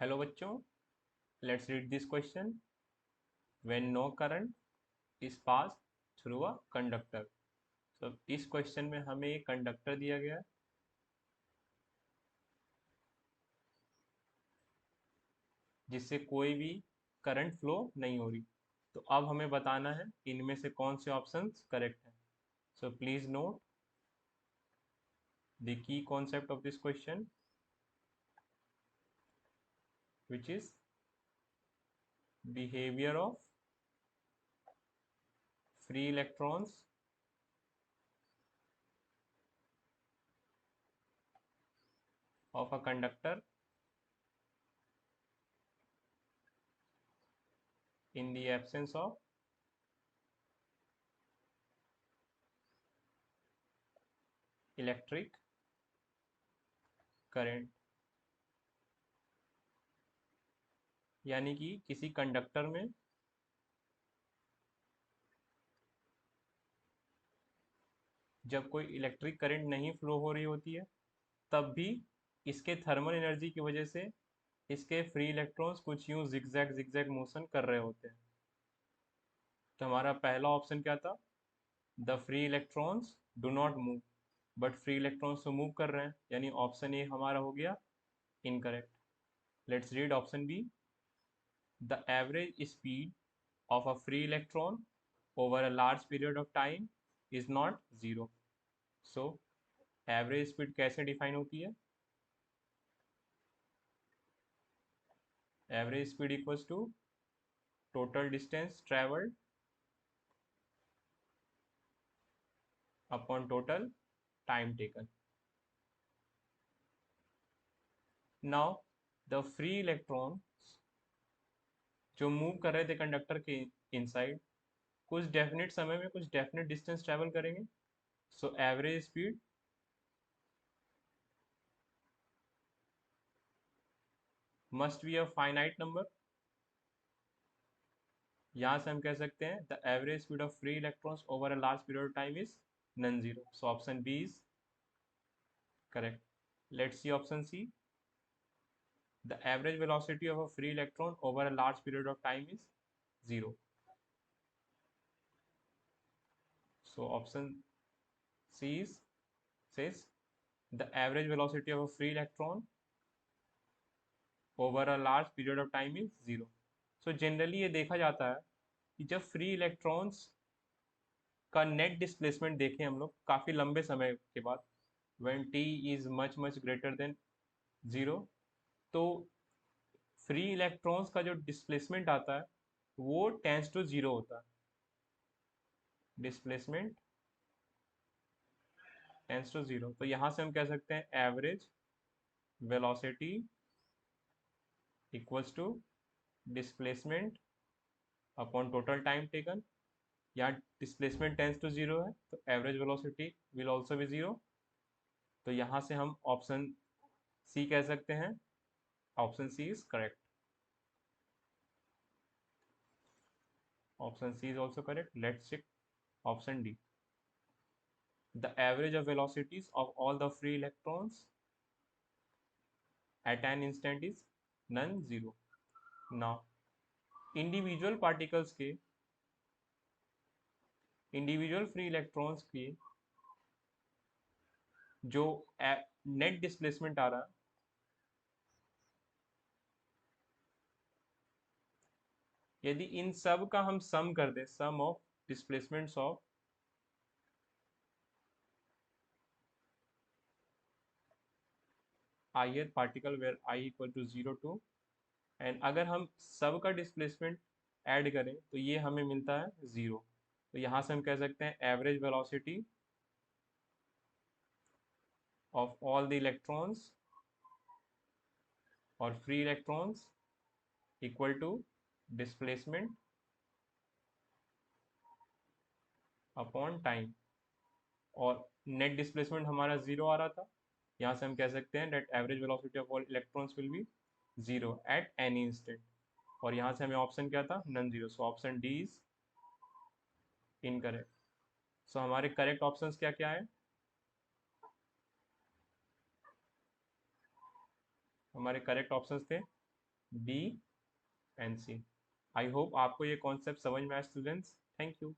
Hello बच्चों, let's read this question. When no current is pass through a conductor. तो इस question में हमें एक कंडक्टर दिया गया है जिससे कोई भी करंट फ्लो नहीं हो रही। तो अब हमें बताना है इनमें से कौन से ऑप्शंस करेक्ट हैं। So please note the key concept of this question, which is behavior of free electrons of a conductor in the absence of electric current। यानी कि किसी कंडक्टर में जब कोई इलेक्ट्रिक करंट नहीं फ्लो हो रही होती है तब भी इसके थर्मल एनर्जी की वजह से इसके फ्री इलेक्ट्रॉन्स कुछ यूं जिगजैग जिगजैग मोशन कर रहे होते हैं। तो हमारा पहला ऑप्शन क्या था? The free electrons do not move, but free electrons तो मूव कर रहे हैं, यानी ऑप्शन ए हमारा हो गया incorrect. Let's read option b. The average speed of a free electron over a large period of time is not zero। So average speed कैसे define होती है? Average speed equals to total distance travelled upon total time taken. Now the free electrons जो move कर रहे थे conductor के inside कुछ definite समय में कुछ डेफिनेट डिस्टेंस ट्रेवल करेंगे। So average speed must be a finite number. यहां से हम कह सकते हैं the average speed of free electrons over a large period of time is non zero. So option b is correct. Let's see option c. The average velocity of a free electron over a large period of time is zero। So option C is says the average velocity of a free electron over a large period of time is zero। So generally ये देखा जाता है कि जब free electrons का net displacement देखें हम लोग काफ़ी लंबे समय के बाद, when t is much much greater than zero, तो फ्री इलेक्ट्रॉन्स का जो डिस्प्लेसमेंट आता है वो टेंस टू जीरो होता है। Displacement tends to zero. तो यहां से हम कह सकते हैं average velocity equals to displacement upon total time taken. यहाँ डिस्प्लेसमेंट टेंस टू जीरो है तो average velocity will also be zero. तो यहाँ से हम ऑप्शन सी कह सकते हैं। Option c is correct. Option c is also correct. Let's check option d. The average of velocities of all the free electrons at an instant is non zero। now individual particles के individual free electrons की जो net displacement आ रहा है, यदि इन सब का हम sum कर दें, sum of displacements of ith particle where i equal to zero to, and अगर हम सब का डिस्प्लेसमेंट ऐड करें तो ये हमें मिलता है जीरो। तो यहाँ से हम कह सकते हैं average velocity of all the electrons और free electrons equal to displacement upon time. और नेट डिस्प्लेसमेंट हमारा जीरो आ रहा था, यहाँ से हम कह सकते हैं that average velocity of all electrons will be zero at any instant. और यहाँ से हमें ऑप्शन क्या था? Non zero. So option D is incorrect. So हमारे करेक्ट ऑप्शंस क्या क्या है? हमारे करेक्ट ऑप्शंस थे B and c. I hope आपको ये कॉन्सेप्ट समझ में आया स्टूडेंट्स। Thank you.